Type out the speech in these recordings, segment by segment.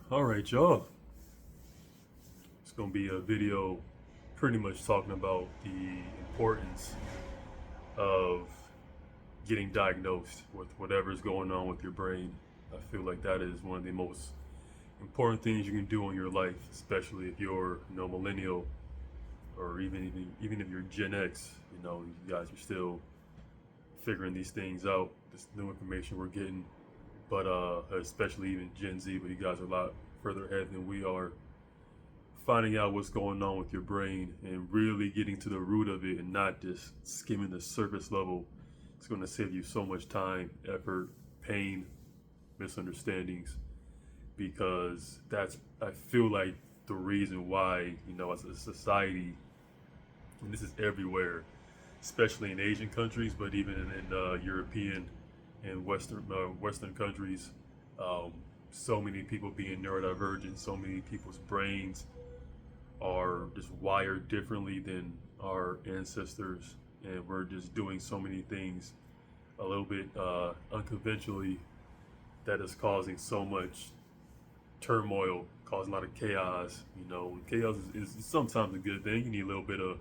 All right, y'all. It's going to be a video pretty much talking about the importance of getting diagnosed with whatever's going on with your brain. I feel like that is one of the most important things you can do in your life, especially if you're, millennial or even if you're Gen X. You guys are still figuring these things out. This new information we're getting, but especially even Gen Z. But you guys are a lot further ahead than we are. Finding out what's going on with your brain and really getting to the root of it and not just skimming the surface level. It's going to save you so much time, effort, pain, misunderstandings, because I feel like the reason why, as a society, and this is everywhere, especially in Asian countries, but even in European and Western countries, so many people being neurodivergent, so many people's brains are just wired differently than our ancestors, and we're just doing so many things a little bit unconventionally that is causing so much turmoil, causing a lot of chaos. Chaos is sometimes a good thing. You need a little bit of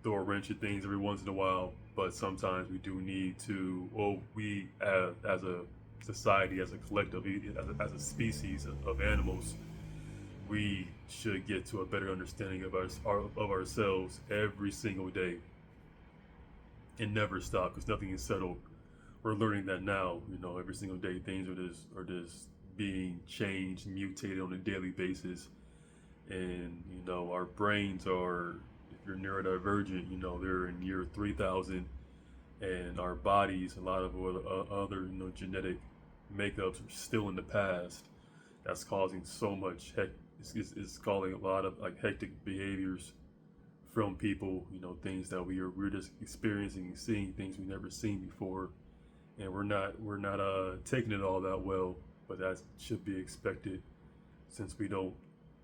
throw a wrench at things every once in a while, but sometimes we do need to. Well, we as a society, as a collective, as a species of animals, we should get to a better understanding of ourselves every single day and never stop, because nothing is settled. We're learning that now. Every single day things are just being changed, mutated on a daily basis, and our brains are. If you're neurodivergent, they're in year 3,000, and our bodies, a lot of other genetic makeups are still in the past. That's causing so much it's causing a lot of hectic behaviors from people. Things that we're just experiencing and seeing things we've never seen before, and we're not taking it all that well. But that should be expected, since we don't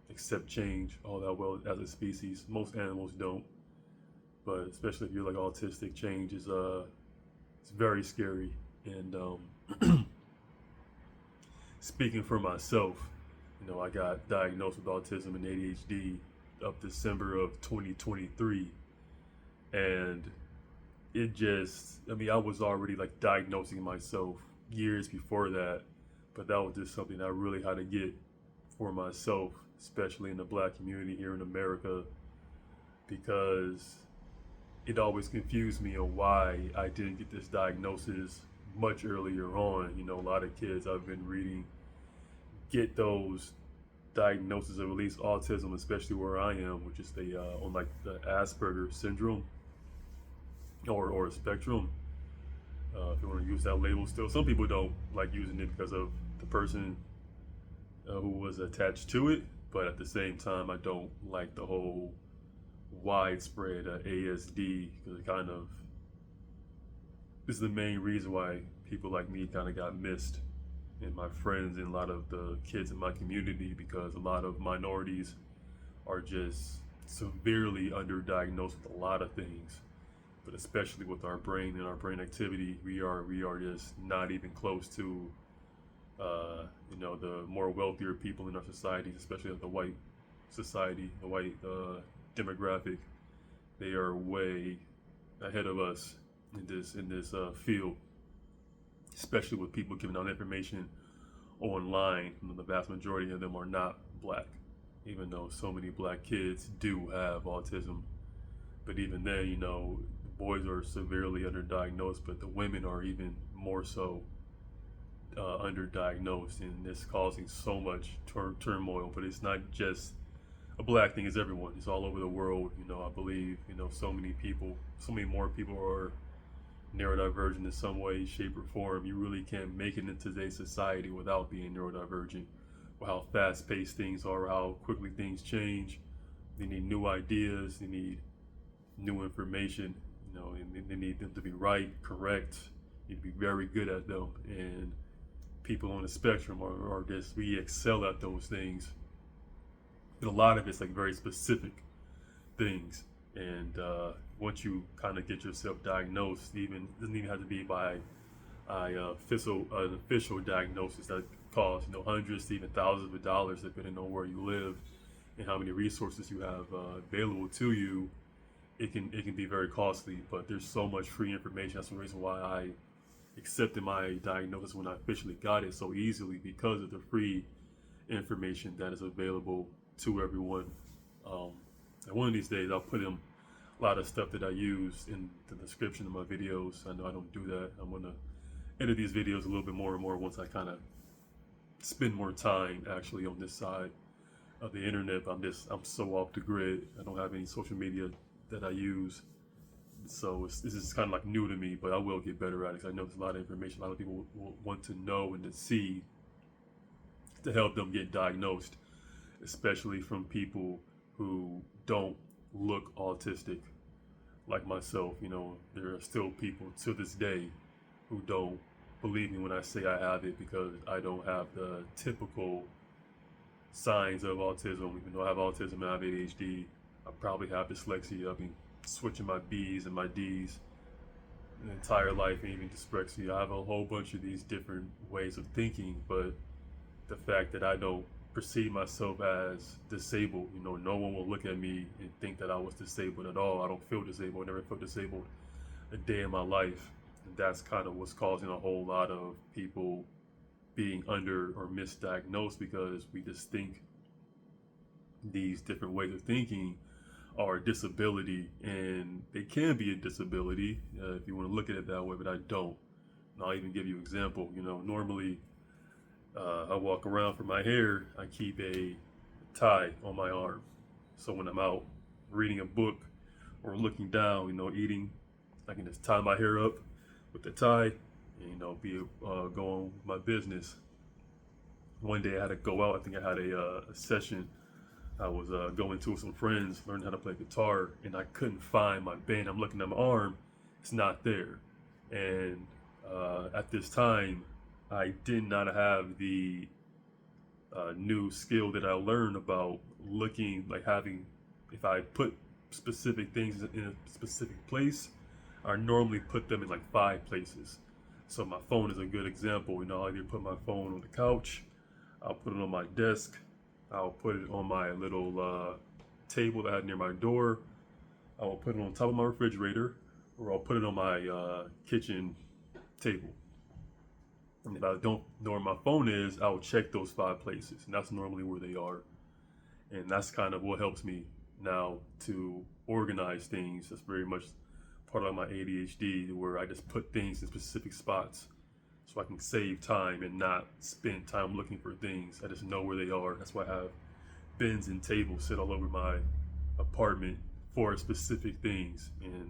accept change all that well as a species. Most animals don't, but especially if you're autistic, change is it's very scary. And speaking for myself, I got diagnosed with autism and ADHD of December of 2023, and I was already diagnosing myself years before that, but that was just something I really had to get for myself, especially in the Black community here in America, because it always confused me on why I didn't get this diagnosis much earlier on. A lot of kids I've been reading get those diagnoses of at least autism, especially where I am, which is on the Asperger syndrome or spectrum. If you want to use that label still, some people don't like using it because of the person who was attached to it, but at the same time, I don't like the whole widespread ASD, because this is the main reason why people like me kind of got missed, and my friends and a lot of the kids in my community, because a lot of minorities are just severely underdiagnosed with a lot of things, but especially with our brain and our brain activity, we are just not even close to the more wealthier people in our society, especially the white society, the white demographic. They are way ahead of us in this field, especially with people giving out information online. The vast majority of them are not Black, even though so many Black kids do have autism. But even then, the boys are severely underdiagnosed, but the women are even more so underdiagnosed, and it's causing so much turmoil. But it's not just a Black thing; it's everyone. It's all over the world. I believe so many more people are neurodivergent in some way, shape, or form. You really can't make it in today's society without being neurodivergent. Or how fast-paced things are, how quickly things change. They need new ideas. They need new information. And they need them to be right, correct. You need to be very good at them, and people on the spectrum are just, we excel at those things. And a lot of it's very specific things. And once you kind of get yourself diagnosed, it doesn't even have to be by an official diagnosis. That cost, hundreds to even thousands of dollars depending on where you live and how many resources you have available to you. It can be very costly, but there's so much free information. That's the reason why I accepted my diagnosis when I officially got it so easily, because of the free information that is available to everyone. And one of these days, I'll put in a lot of stuff that I use in the description of my videos. I know I don't do that. I'm gonna edit these videos a little bit more and more once I kind of spend more time actually on this side of the internet. I'm so off the grid. I don't have any social media that I use, so this is kind of like new to me. But I will get better at it, because I know there's a lot of information a lot of people will want to know and to see to help them get diagnosed, especially from people who don't look autistic like myself. There are still people to this day who don't believe me when I say I have it, because I don't have the typical signs of autism. Even though I have autism and I have ADHD, I probably have dyslexia. I've been switching my B's and my D's the entire life, and even dyspraxia. I have a whole bunch of these different ways of thinking, but the fact that I don't perceive myself as disabled, no one will look at me and think that I was disabled at all. I don't feel disabled. I never felt disabled a day in my life. And that's kind of what's causing a whole lot of people being under or misdiagnosed, because we just think these different ways of thinking are a disability, and they can be a disability if you want to look at it that way, but I don't. And I'll even give you an example. Normally I walk around for my hair, I keep a tie on my arm. So when I'm out reading a book or looking down, eating, I can just tie my hair up with the tie and, be go on with my business. One day I had to go out. I think I had a session. I was going to with some friends, learning how to play guitar, and I couldn't find my band. I'm looking at my arm, it's not there. And at this time, I did not have the new skill that I learned about looking, like having, if I put specific things in a specific place, I normally put them in like 5 places. So my phone is a good example. I'll either put my phone on the couch, I'll put it on my desk, I'll put it on my little table that I had near my door, I will put it on top of my refrigerator, or I'll put it on my kitchen table. And if I don't know where my phone is, I'll check those 5 places, and that's normally where they are. And that's kind of what helps me now to organize things. That's very much part of my ADHD, where I just put things in specific spots so I can save time and not spend time looking for things. I just know where they are. That's why I have bins and tables set all over my apartment for specific things, and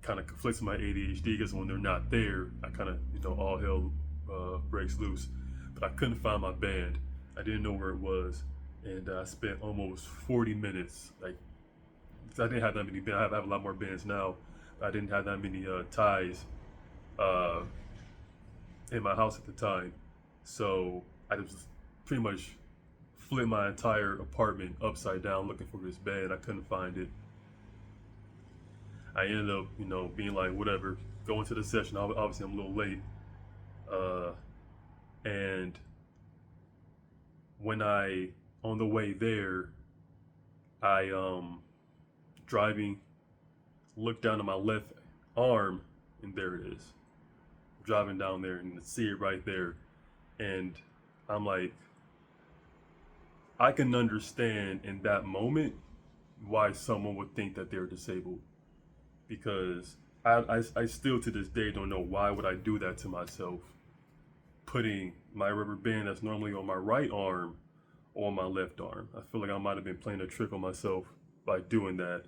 kind of conflicts with my ADHD, because when they're not there, I kind of, all hell breaks loose. But I couldn't find my band. I didn't know where it was, and I spent almost 40 minutes. Like, I didn't have that many bands. I have a lot more bands now. I didn't have that many ties in my house at the time, so I just pretty much flipped my entire apartment upside down looking for this band. I couldn't find it. I ended up, being like, whatever, going to the session. Obviously, I'm a little late. And when on the way there, I, driving, looked down at my left arm, and there it is. Driving down there and see it right there. And I'm like, I can understand in that moment why someone would think that they're disabled, because I still to this day don't know why would I do that to myself, putting my rubber band that's normally on my right arm on my left arm. I feel like I might have been playing a trick on myself by doing that,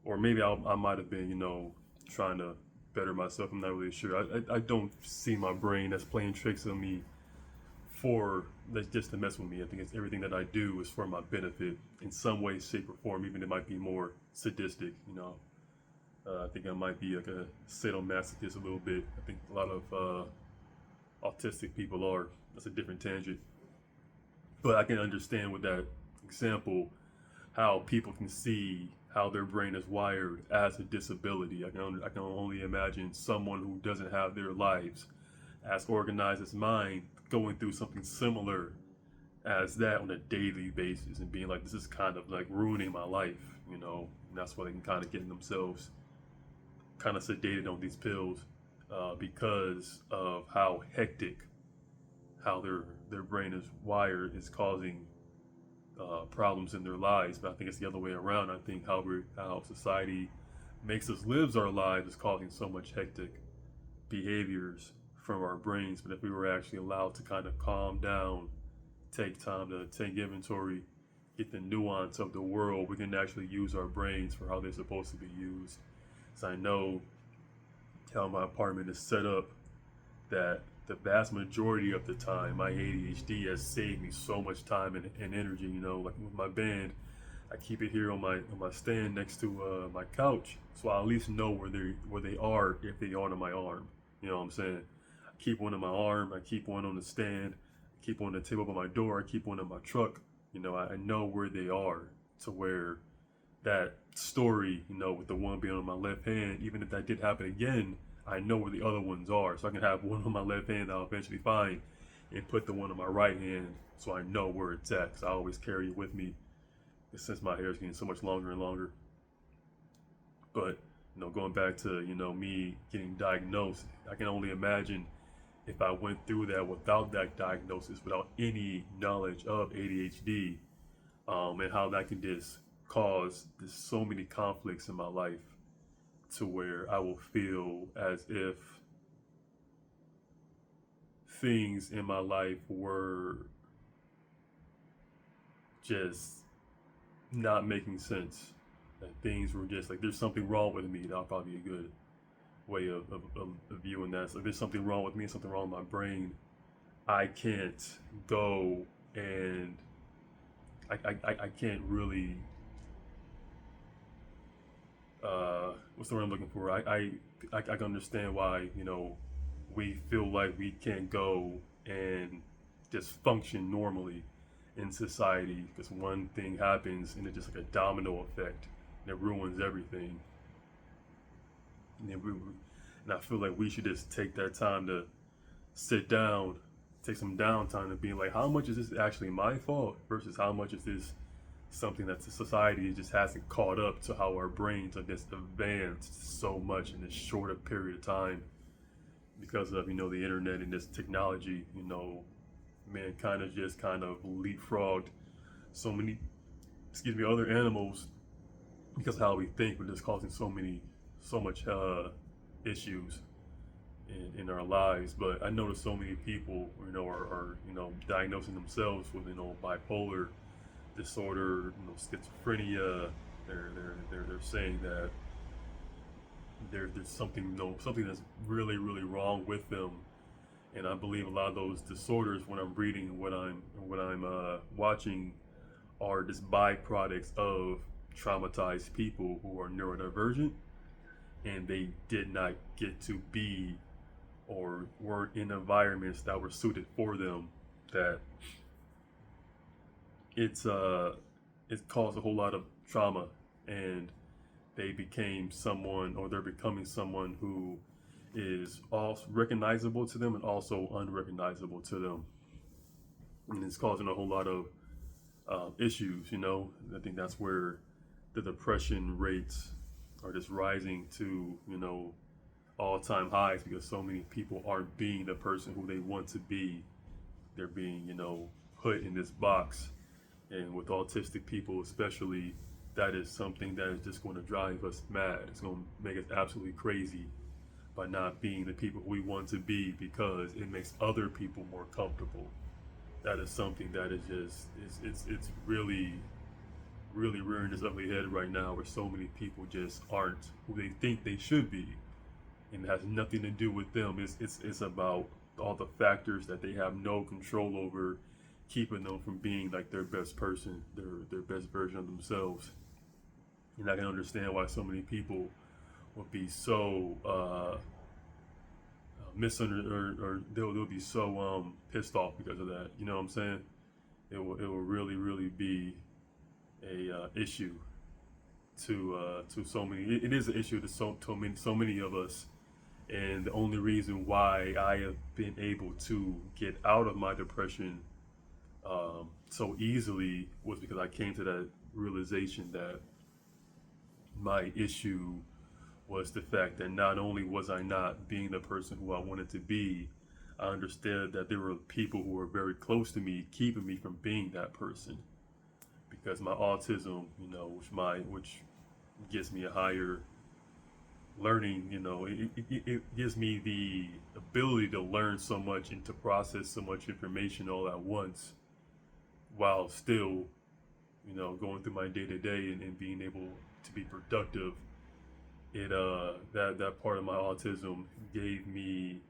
or maybe I might have been, trying to better myself. I'm not really sure. I don't see my brain as playing tricks on me just to mess with me. I think it's everything that I do is for my benefit in some way, shape, or form, even it might be more sadistic. I think I might be like a sadomasochist a little bit. I think a lot of autistic people are. That's a different tangent. But I can understand with that example how people can see how their brain is wired as a disability. I can only imagine someone who doesn't have their lives as organized as mine going through something similar as that on a daily basis and being like, this is kind of like ruining my life, you know. And that's why they can kind of get themselves kind of sedated on these pills, because of how hectic, how their brain is wired, is causing problems in their lives. But I think it's the other way around. I think how society makes us live our lives is causing so much hectic behaviors from our brains. But if we were actually allowed to kind of calm down, take time to take inventory, get the nuance of the world, we can actually use our brains for how they're supposed to be used. So I know how my apartment is set up, that the vast majority of the time my ADHD has saved me so much time and energy. You know, like with my band, I keep it here on my stand next to my couch, so I at least know where they are if they are on my arm. You know what I'm saying? I keep one on my arm, I keep one on the stand, I keep one on the table by my door, I keep one in my truck. You know, I know where they are, to where that story, you know, with the one being on my left hand, even if that did happen again, I know where the other ones are. So I can have one on my left hand that I'll eventually find and put the one on my right hand so I know where it's at. Because I always carry it with me since my hair is getting so much longer and longer. But, you know, going back to, you know, me getting diagnosed, I can only imagine if I went through that without that diagnosis, without any knowledge of ADHD, and how that can just cause so many conflicts in my life, to where I will feel as if things in my life were just not making sense. That things were just like, there's something wrong with me. That'll probably be a good way of viewing that. So if there's something wrong with me, something wrong with my brain, I can't go and I can't really, what's the word I'm looking for? I can understand why, you know, we feel like we can't go and just function normally in society, because one thing happens and it's just like a domino effect and it ruins everything. And I feel like we should just take that time to sit down, take some downtime, and be like, how much is this actually my fault versus how much is this something that the society just hasn't caught up to, how our brains are just advanced so much in this shorter period of time because of, you know, the internet and this technology. You know, mankind has just kind of leapfrogged so many, other animals because of how we think, but just causing so much issues in our lives. But I notice so many people, you know, are you know, diagnosing themselves with, you know, bipolar disorder, you know, schizophrenia. They're saying that there's something, you know, something that's really wrong with them. And I believe a lot of those disorders, when I'm reading, what I'm watching, are just byproducts of traumatized people who are neurodivergent, and they did not get to be or weren't in environments that were suited for them. That it caused a whole lot of trauma, and they became someone, or they're becoming someone who is also recognizable to them and also unrecognizable to them, and it's causing a whole lot of issues. You know, I think that's where the depression rates are just rising to, you know, all-time highs, because so many people aren't being the person who they want to be. They're being, you know, put in this box. And with autistic people especially, that is something that is just going to drive us mad. It's going to make us absolutely crazy by not being the people we want to be, because it makes other people more comfortable. That is something that is just, it's really rearing its ugly head right now, where so many people just aren't who they think they should be. And it has nothing to do with them. It's about all the factors that they have no control over, keeping them from being like their best person, their best version of themselves. And I can understand why so many people would be so misunderstood, or they'll be so pissed off because of that. You know what I'm saying? It will really be a issue to so many. It is an issue to so many of us, And the only reason why I have been able to get out of my depression so easily was because I came to that realization that my issue was the fact that not only was I not being the person who I wanted to be, I understood that there were people who were very close to me keeping me from being that person. Because my autism, which gives me a higher learning, it gives me the ability to learn so much and to process so much information all at once, while still, going through my day to day and being able to be productive. That part of my autism gave me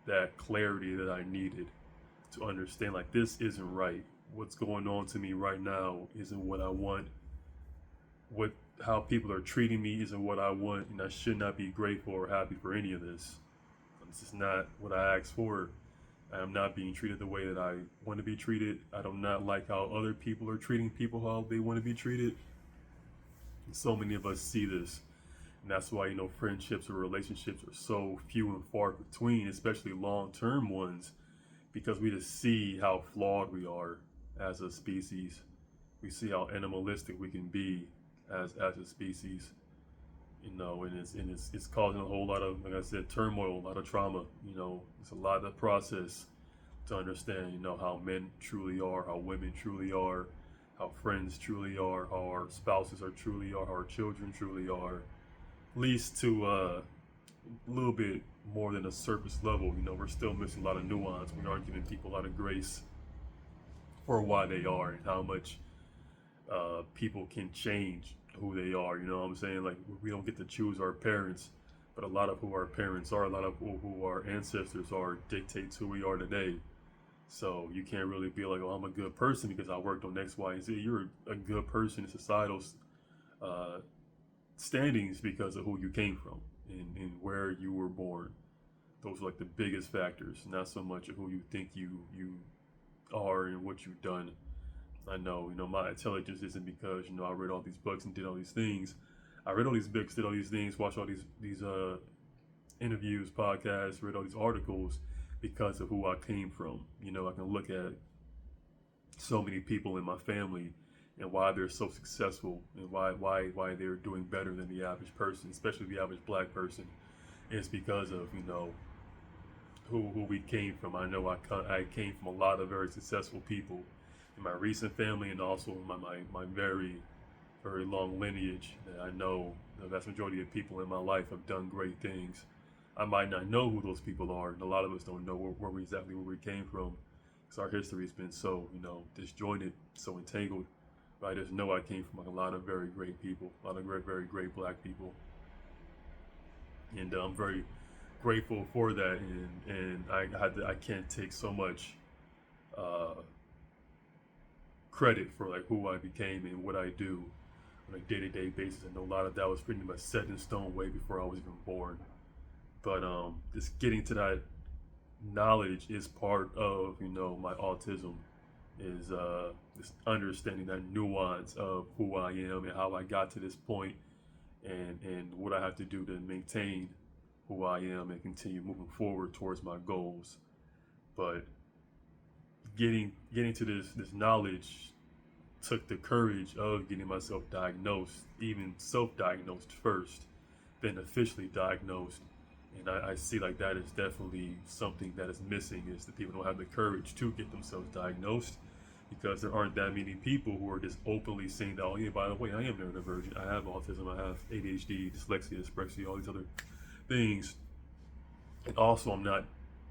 that clarity that I needed to understand, like, this isn't right. What's going on to me right now isn't what I want. How people are treating me isn't what I want, and I should not be grateful or happy for any of this. This is not what I asked for. I am not being treated the way that I want to be treated. I do not like how other people are treating people how they want to be treated. And so many of us see this. And that's why, friendships or relationships are so few and far between, especially long-term ones, because we just see how flawed we are as a species. We see how animalistic we can be as a species, and it's causing a whole lot of, like I said, turmoil, a lot of trauma. It's a lot of process to understand, how men truly are, how women truly are, how friends truly are, how our spouses are truly are, how our children truly are. At least to a little bit more than a surface level. We're still missing a lot of nuance. We aren't giving people a lot of grace for why they are and how much people can change who they are. You know what I'm saying? Like, we don't get to choose our parents, but a lot of who our parents are, a lot of who our ancestors are, dictates who we are today. So you can't really be like, oh, I'm a good person because I worked on X, Y, and Z. You're a good person in societal standings because of who you came from and where you were born. Those are like the biggest factors, not so much of who you think you are and what you've done. I know, my intelligence isn't because, I read all these books and did all these things. I read all these books, did all these things, watched all these interviews, podcasts, read all these articles because of who I came from. I can look at so many people in my family and why they're so successful and why they're doing better than the average person, especially the average black person. It's because of, who we came from. I know I came from a lot of very successful people in my recent family, and also in my very, very long lineage. I know the vast majority of people in my life have done great things. I might not know who those people are, and a lot of us don't know where we came from, because our history has been so, disjointed, so entangled. But I just know I came from a lot of very great people, a lot of very great black people, and I'm very grateful for that. And I can't take so much credit for like who I became and what I do on a day-to-day basis. I know a lot of that was pretty much set in stone way before I was even born. But just getting to that knowledge is part of, my autism, is just understanding that nuance of who I am and how I got to this point, and what I have to do to maintain who I am and continue moving forward towards my goals. But getting to this knowledge took the courage of getting myself diagnosed, even self-diagnosed first, then officially diagnosed. And I see like that is definitely something that is missing, is that people don't have the courage to get themselves diagnosed, because there aren't that many people who are just openly saying that, oh yeah, by the way, I am neurodivergent, I have autism, I have ADHD, dyslexia, dyspraxia, all these other things. And also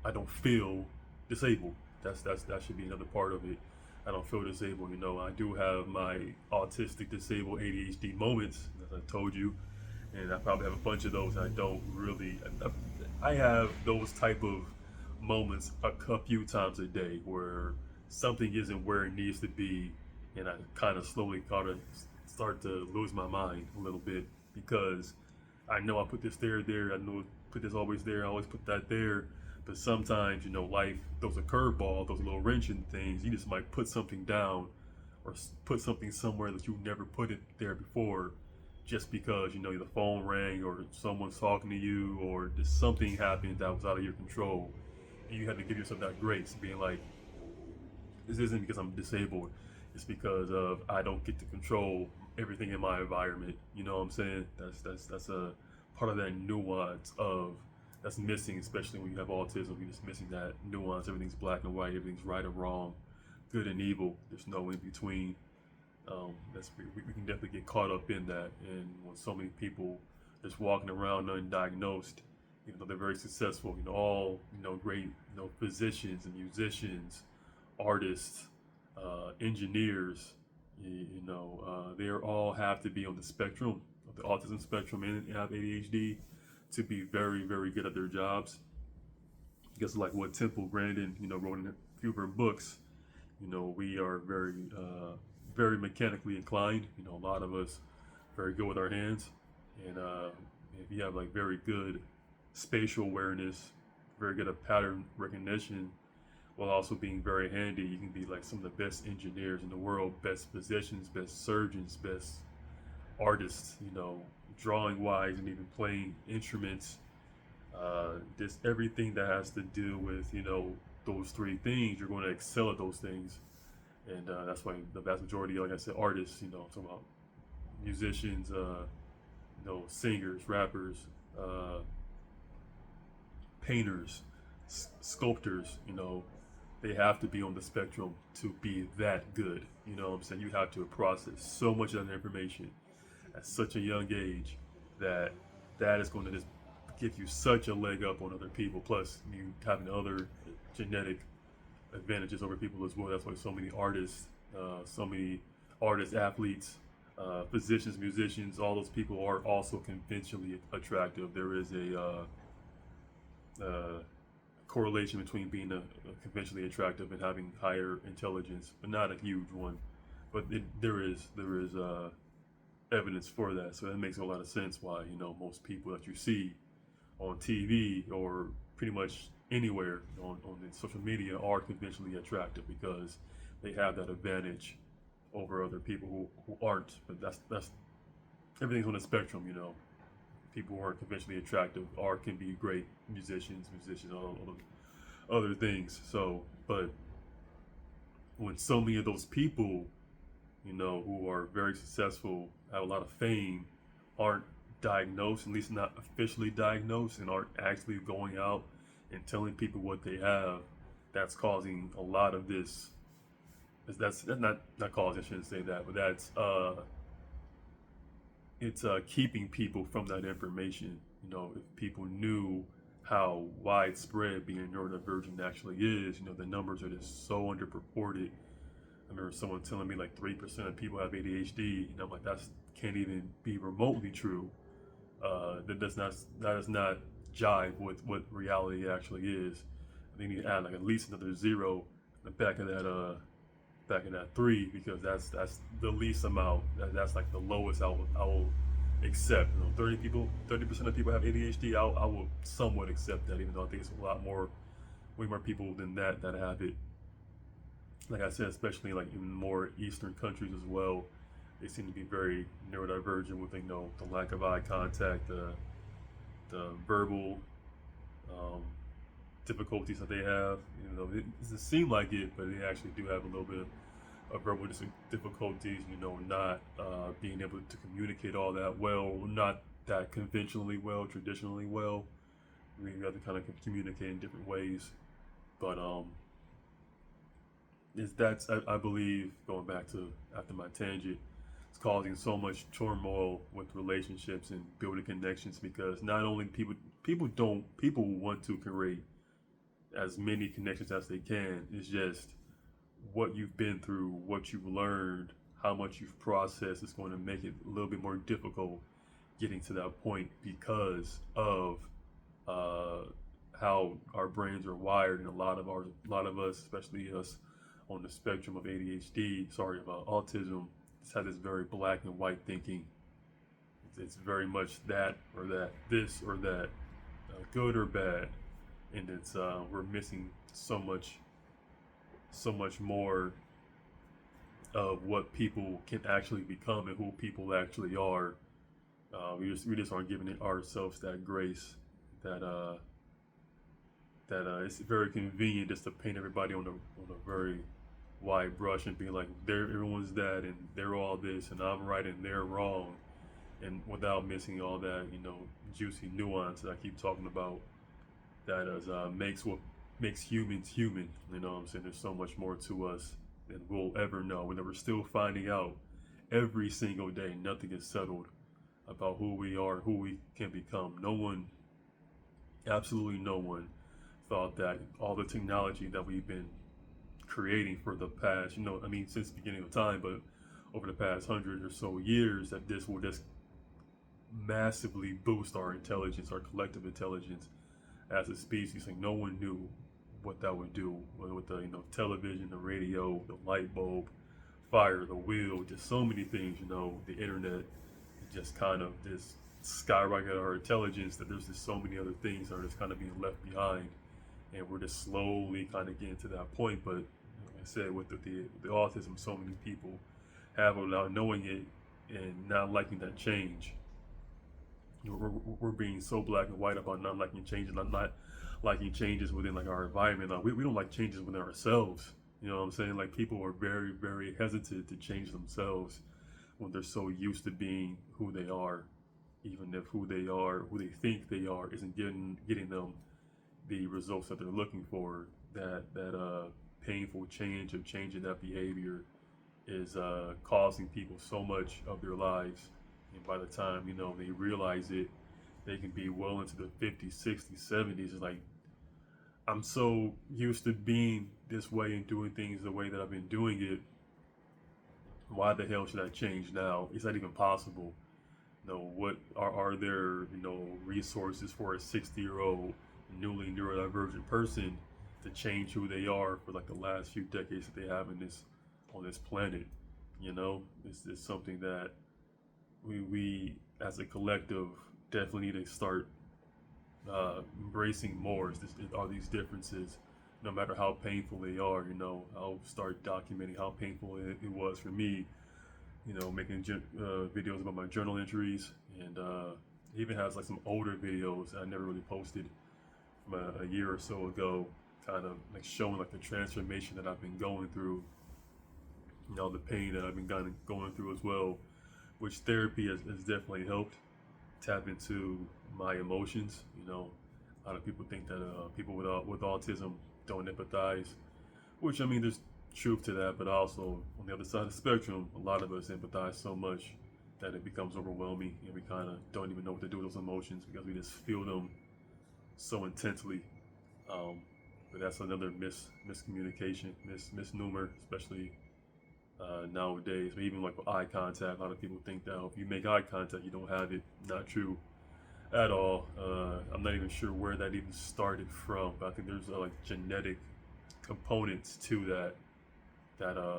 I don't feel disabled. That should be another part of it. I don't feel disabled. I do have my autistic, disabled, ADHD moments, as I told you, and I probably have a bunch of those. I don't really. I have those type of moments a few times a day where something isn't where it needs to be, and I kind of slowly start to lose my mind a little bit, because I know I put this there. I know I put this always there. I always put that there. But sometimes, life throws a curveball, those little wrenching things. You just might put something down or put something somewhere that you never put it there before. just because the phone rang or someone's talking to you or just something happened that was out of your control, and you had to give yourself that grace, being like, this isn't because I'm disabled, it's because of I don't get to control everything in my environment. You know what I'm saying? That's a part of that nuance of that's missing, especially when you have autism. You're just missing that nuance. Everything's black and white. Everything's right or wrong, good and evil. There's no in between. We can definitely get caught up in that. And when so many people just walking around undiagnosed, even though they're very successful, all great, physicians and musicians, artists, engineers, they all have to be on the spectrum of the autism spectrum and have ADHD to be very, very good at their jobs. Because like what Temple Grandin, wrote in a few of her books, we are very, very mechanically inclined. A lot of us very good with our hands, and if you have like very good spatial awareness, very good at pattern recognition, while also being very handy, you can be like some of the best engineers in the world, best physicians, best surgeons, best artists, drawing wise, and even playing instruments. Just everything that has to do with, those three things, you're going to excel at those things. And that's why the vast majority, like I said, artists, talking about musicians, singers, rappers, painters, sculptors, they have to be on the spectrum to be that good. You know what I'm saying? You have to process so much of that information at such a young age that is going to just give you such a leg up on other people. Plus, you having other genetic advantages over people as well. That's why so many artists, athletes, physicians, musicians, all those people are also conventionally attractive. There is a correlation between being a conventionally attractive and having higher intelligence, but not a huge one. But there is evidence for that, so that makes a lot of sense why most people that you see on TV or pretty much anywhere on the social media are conventionally attractive because they have that advantage over other people who aren't. But that's everything's on the spectrum. People who aren't conventionally attractive can be great musicians, all other things. So, but when so many of those people, who are very successful, have a lot of fame, aren't diagnosed, at least not officially diagnosed, and aren't actually going out and telling people what they have, that's causing a lot of this. That's not causing. I shouldn't say that, but that's it's keeping people from that information. If people knew how widespread being neurodivergent actually is, the numbers are just so underreported. I remember someone telling me like 3% of people have ADHD, and I'm like, that can't even be remotely true. That does not jive with what reality actually is. They need to add like at least another zero in the back of that 3, because that's the least amount. That's like the lowest I will accept. 30% of people have ADHD. I will somewhat accept that, even though I think it's way more people than that have it. Like I said, especially like in more Eastern countries as well, they seem to be very neurodivergent with the lack of eye contact, the verbal difficulties that they have. It doesn't seem like it, but they actually do have a little bit of verbal difficulties. Not being able to communicate all that well, not that conventionally well, traditionally well. You have to kind of communicate in different ways, but I believe, going back to after my tangent, it's causing so much turmoil with relationships and building connections, because not only people want to create as many connections as they can. It's just what you've been through, what you've learned, how much you've processed is going to make it a little bit more difficult getting to that point, because of how our brains are wired, and a lot of us, especially us on the spectrum of ADHD, about autism, just have this very black and white thinking. It's very much that or that, this or that, good or bad, and it's we're missing so much more of what people can actually become and who people actually are We just aren't giving ourselves that grace that it's very convenient just to paint everybody on a very wide brush and be like, everyone's that and they're all this and I'm right and they're wrong, and without missing all that, juicy nuance that I keep talking about, that is makes what makes humans human. You know what I'm saying? There's so much more to us than we'll ever know, and we're still finding out every single day. Nothing is settled about who we are, who we can become. No one, absolutely no one, thought that all the technology that we've been creating for the past, since the beginning of time, but over the past 100 or so years, that this will just massively boost our intelligence, our collective intelligence as a species. Like, no one knew what that would do with the television, the radio, the light bulb, fire, the wheel, just so many things. The internet, just kind of this skyrocket our intelligence, that there's just so many other things that are just kind of being left behind, and we're just slowly kind of getting to that point. But like I said, with the autism, so many people have it without knowing it and not liking that change. We're being so black and white about not liking changes, not liking changes within like our environment. Like, we don't like changes within ourselves. You know what I'm saying? Like, people are very, very hesitant to change themselves when they're so used to being who they are, even if who they think they are, isn't getting them the results that they're looking for. That painful change of changing that behavior is causing people so much of their lives, and by the time they realize it, they can be well into the 50s, 60s, 70s. It's like, I'm so used to being this way and doing things the way that I've been doing it. Why the hell should I change now? Is that even possible? What are there resources for a 60-year-old newly neurodivergent person to change who they are for like the last few decades that they have on this planet? It's something that we as a collective definitely need to start embracing more. Are these differences, no matter how painful they are. I'll start documenting how painful it was for me, making videos about my journal entries, and it even has like some older videos I never really posted from a year or so ago, kind of like showing like the transformation that I've been going through, the pain that I've been going through as well, which therapy has definitely helped tap into my emotions. A lot of people think that people with autism don't empathize, which, there's truth to that, but also on the other side of the spectrum, a lot of us empathize so much that it becomes overwhelming, and we kind of don't even know what to do with those emotions because we just feel them so intensely. But that's another miscommunication, misnomer, especially nowadays. But even like with eye contact, a lot of people think that if you make eye contact, you don't have it. Not true at all. I'm not even sure where that even started from, but I think there's like genetic components to that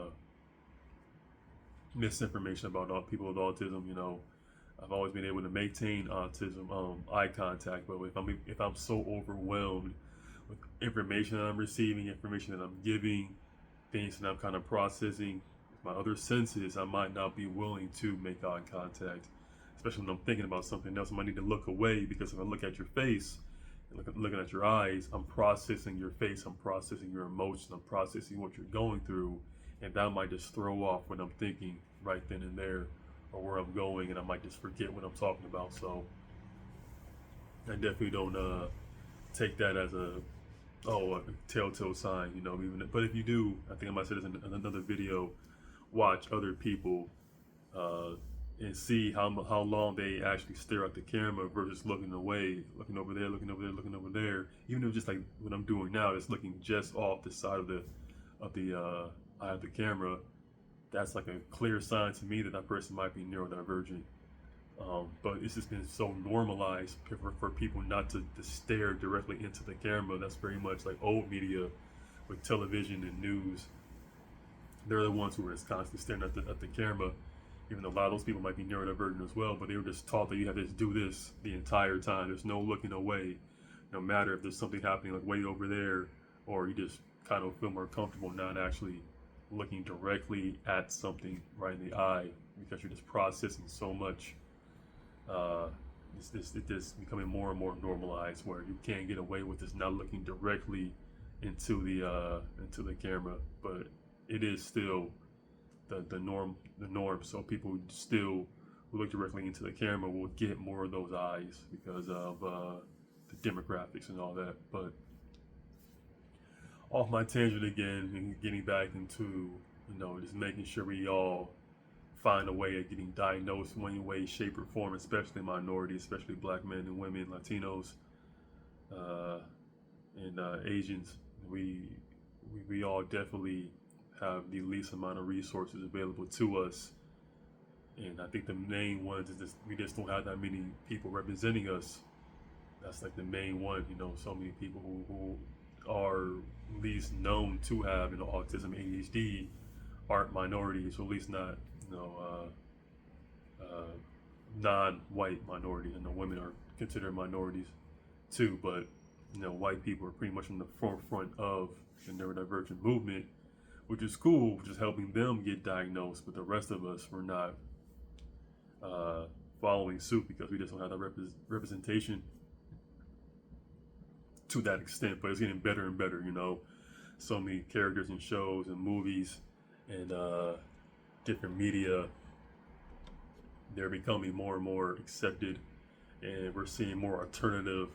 misinformation about people with autism. I've always been able to maintain autism eye contact, but if I'm so overwhelmed with information that I'm receiving, information that I'm giving, things that I'm kind of processing with my other senses, I might not be willing to make eye contact, especially when I'm thinking about something else. I might need to look away, because if I look at your face and looking at your eyes, I'm processing your face, I'm processing your emotions, I'm processing what you're going through, and that might just throw off what I'm thinking right then and there, or where I'm going, and I might just forget what I'm talking about. So I definitely don't take that as a telltale sign, even. But if you do, I think I might say this in another video, watch other people and see how long they actually stare at the camera versus looking away, looking over there, looking over there, looking over there. Even if just like what I'm doing now, it's looking just off the side of the eye of the camera. That's like a clear sign to me that that person might be neurodivergent. But it's just been so normalized for people not to stare directly into the camera. That's very much like old media with television and news. They're the ones who are just constantly staring at the camera, even though a lot of those people might be neurodivergent as well, but they were just taught that you have to do this the entire time. There's no looking away, no matter if there's something happening like way over there, or you just kind of feel more comfortable not actually looking directly at something right in the eye, because you're just processing so much uh, it's becoming more and more normalized where you can't get away with this not looking directly into the camera, but it is still the norm. So people still who look directly into the camera will get more of those eyes because of the demographics and all that. But off my tangent again and getting back into just making sure we all find a way of getting diagnosed in one way, shape, or form, especially minorities, especially black men and women, Latinos, uh, and Asians. We all definitely have the least amount of resources available to us, and I think the main ones is we just don't have that many people representing us. That's like the main one. So many people who are least known to have autism, ADHD, aren't minorities, or at least not non-white minorities. I know women are considered minorities too, but white people are pretty much in the forefront of the neurodivergent movement, which is cool, which is helping them get diagnosed. But the rest of us, we're not following suit because we just don't have that representation to that extent. But it's getting better and better. So many characters in shows and movies and different media, they're becoming more and more accepted, and we're seeing more alternative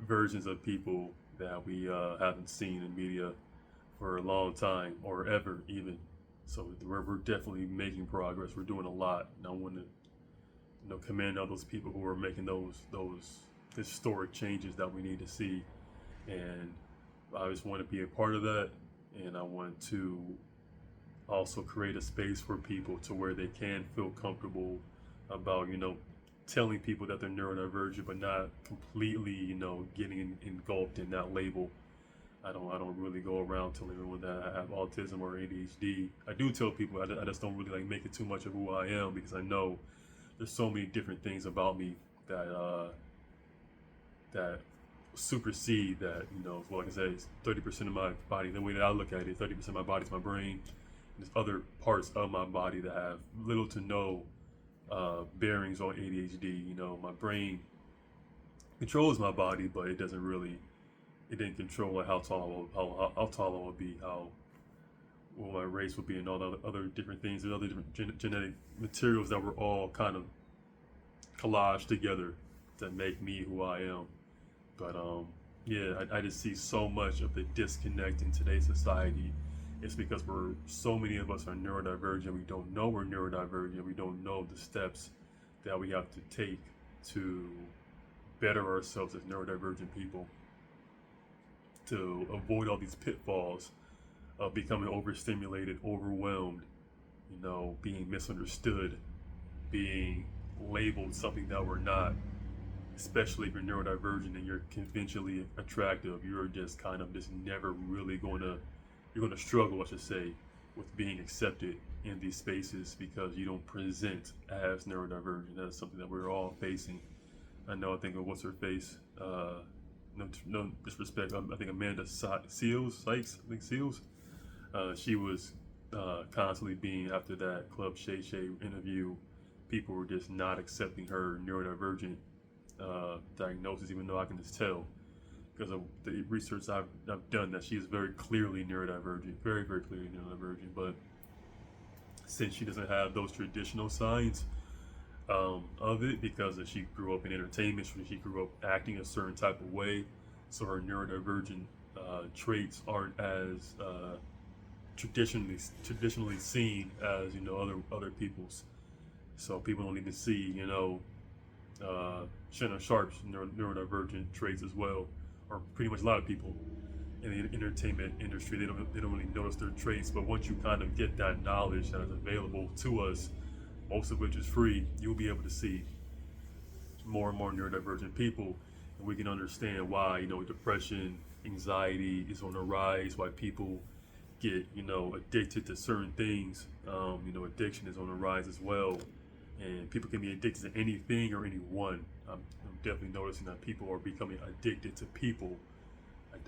versions of people that we haven't seen in media for a long time or ever even. So we're definitely making progress. We're doing a lot, and I want to commend all those people who are making those historic changes that we need to see. And I just want to be a part of that, and I want to also create a space for people to where they can feel comfortable about telling people that they're neurodivergent, but not completely getting engulfed in that label. I don't really go around telling everyone that I have autism or ADHD. I do tell people I just don't really make it too much of who I am, because I know there's so many different things about me that that supersede that. Well, like I said, it's 30% of my body. The way that I look at it, 30% of my body is my brain. There's other parts of my body that have little to no bearings on ADHD. My brain controls my body, but it didn't control like how tall I would be, what my race would be, and all the other different things. There's other different genetic materials that were all kind of collaged together that make me who I am. But yeah, I just see so much of the disconnect in today's society. It's because so many of us are neurodivergent. We don't know we're neurodivergent. We don't know the steps that we have to take to better ourselves as neurodivergent people, to avoid all these pitfalls of becoming overstimulated, overwhelmed, being misunderstood, being labeled something that we're not. Especially if you're neurodivergent and you're conventionally attractive, you're just kind of just never really you're going to struggle, I should say, with being accepted in these spaces because you don't present as neurodivergent. That's something that we're all facing. I think of what's her face. No disrespect. I think Amanda Seals. She was constantly being, after that Club Shay Shay interview, people were just not accepting her neurodivergent diagnosis, even though I can just tell because of the research I've done that she is very clearly neurodivergent, very, very clearly neurodivergent. But since she doesn't have those traditional signs of it, because she grew up in entertainment, she grew up acting a certain type of way, so her neurodivergent traits aren't as traditionally seen as other people's. So people don't even see Shannon Sharp's neurodivergent traits as well, or pretty much a lot of people in the entertainment industry. They don't really notice their traits, but once you kind of get that knowledge that is available to us, most of which is free, you'll be able to see more and more neurodivergent people, and we can understand why depression, anxiety is on the rise, why people get addicted to certain things. Addiction is on the rise as well, and people can be addicted to anything or anyone. I'm definitely noticing that people are becoming addicted to people.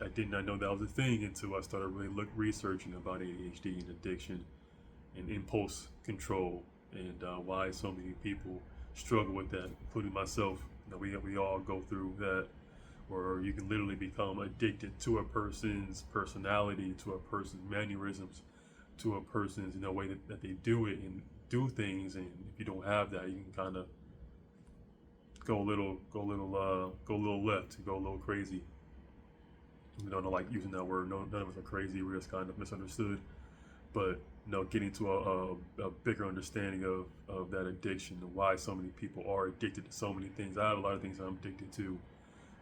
I did not know that was a thing until I started really researching about ADHD and addiction and impulse control, and why so many people struggle with that, including myself. You know, we all go through that, where you can literally become addicted to a person's personality, to a person's mannerisms, to a person's way that they do it and do things. And if you don't have that, you can kind of go a little left, go a little crazy. We don't like using that word. No, none of us are crazy. We're just kind of misunderstood. But getting to a bigger understanding of that addiction and why so many people are addicted to so many things. I have a lot of things I'm addicted to,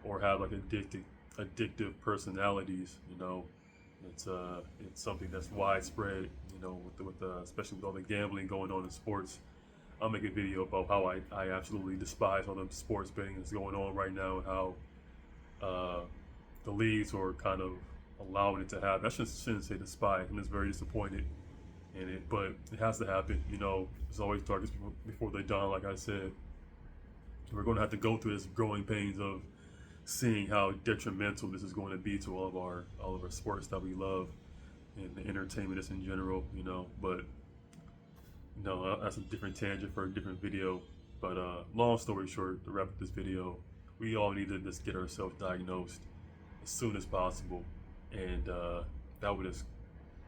or have like addictive personalities. It's something that's widespread. With especially with all the gambling going on in sports. I'll make a video about how I absolutely despise all the sports betting that's going on right now, and how the leagues are kind of allowing it to happen. I shouldn't say despise. I'm just very disappointed in it, but it has to happen. There's always darkest before they dawn, like I said. We're going to have to go through this growing pains of seeing how detrimental this is going to be to all of our sports that we love, and the entertainment is in general. But that's a different tangent for a different video. But long story short, to wrap up this video, we all need to just get ourselves diagnosed as soon as possible, and that would just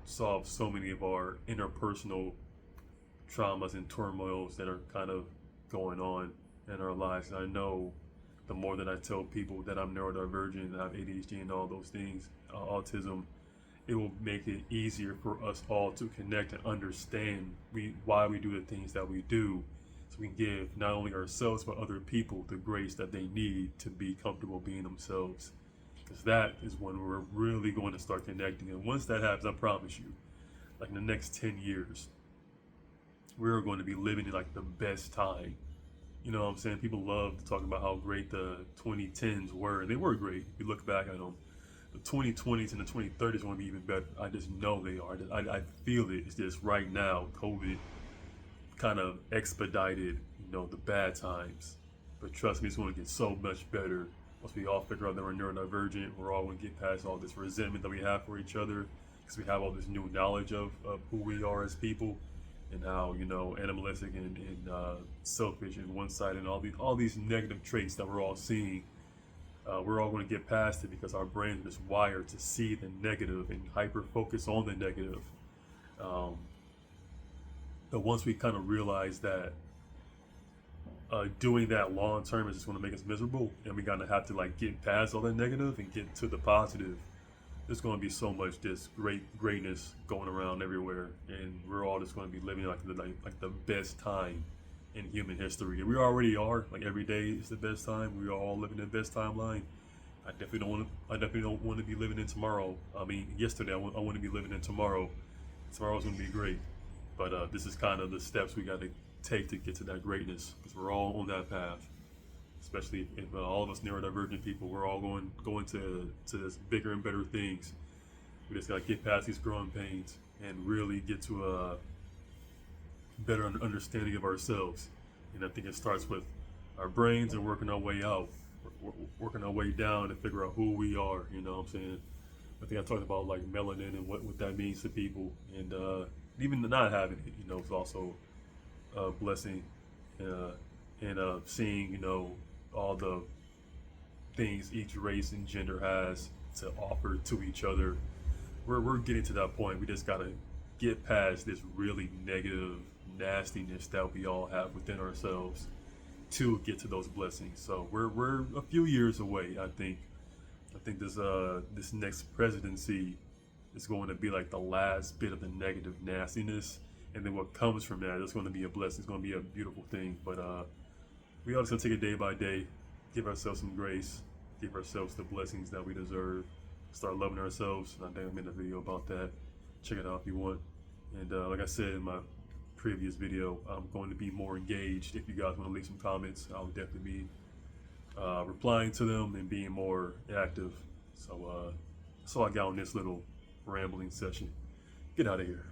solve so many of our interpersonal traumas and turmoils that are kind of going on in our lives. And I know the more that I tell people that I'm neurodivergent, that I have ADHD and all those things, autism, it will make it easier for us all to connect and understand why we do the things that we do, so we can give not only ourselves but other people the grace that they need to be comfortable being themselves. Because that is when we're really going to start connecting. And once that happens, I promise you, like in the next 10 years, we're going to be living in like the best time. You know what I'm saying? People love to talk about how great the 2010s were, and they were great if you look back at them. The 2020s and the 2030s are going to be even better. I just know they are. I feel it. It's just right now, COVID kind of expedited, the bad times. But trust me, it's going to get so much better once we all figure out that we're neurodivergent. We're all going to get past all this resentment that we have for each other, because we have all this new knowledge of who we are as people, and how animalistic and selfish and one-sided, and all these negative traits that we're all seeing. We're all going to get past it, because our brains are just wired to see the negative and hyper focus on the negative. But once we kind of realize that doing that long term is just going to make us miserable, and we gotta have to like get past all that negative and get to the positive, there's going to be so much this greatness going around everywhere, and we're all just going to be living like the best time in human history. And we already are. Like every day is the best time. We are all living the best timeline. I definitely don't want to be living in tomorrow. I mean, yesterday I want to be living in tomorrow. Tomorrow's going to be great, but this is kind of the steps we got to take to get to that greatness, because we're all on that path. Especially if all of us neurodivergent people, we're all going to this bigger and better things. We just gotta get past these growing pains and really get to a better understanding of ourselves. And I think it starts with our brains and working our way out, working our way down to figure out who we are. You know what I'm saying? I think I talked about like melanin and what that means to people, and even not having it, is also a blessing. And seeing, all the things each race and gender has to offer to each other. We're getting to that point. We just gotta get past this really negative nastiness that we all have within ourselves to get to those blessings. So we're a few years away. I think this next presidency is going to be like the last bit of the negative nastiness, and then what comes from that is going to be a blessing. It's going to be a beautiful thing. But we all just gonna take it day by day, give ourselves some grace, give ourselves the blessings that we deserve, start loving ourselves. And I think I made a video about that. Check it out if you want. And like I said in my previous video, I'm going to be more engaged. If you guys want to leave some comments, I'll definitely be replying to them and being more active. So that's all I got on this little rambling session. Get out of here.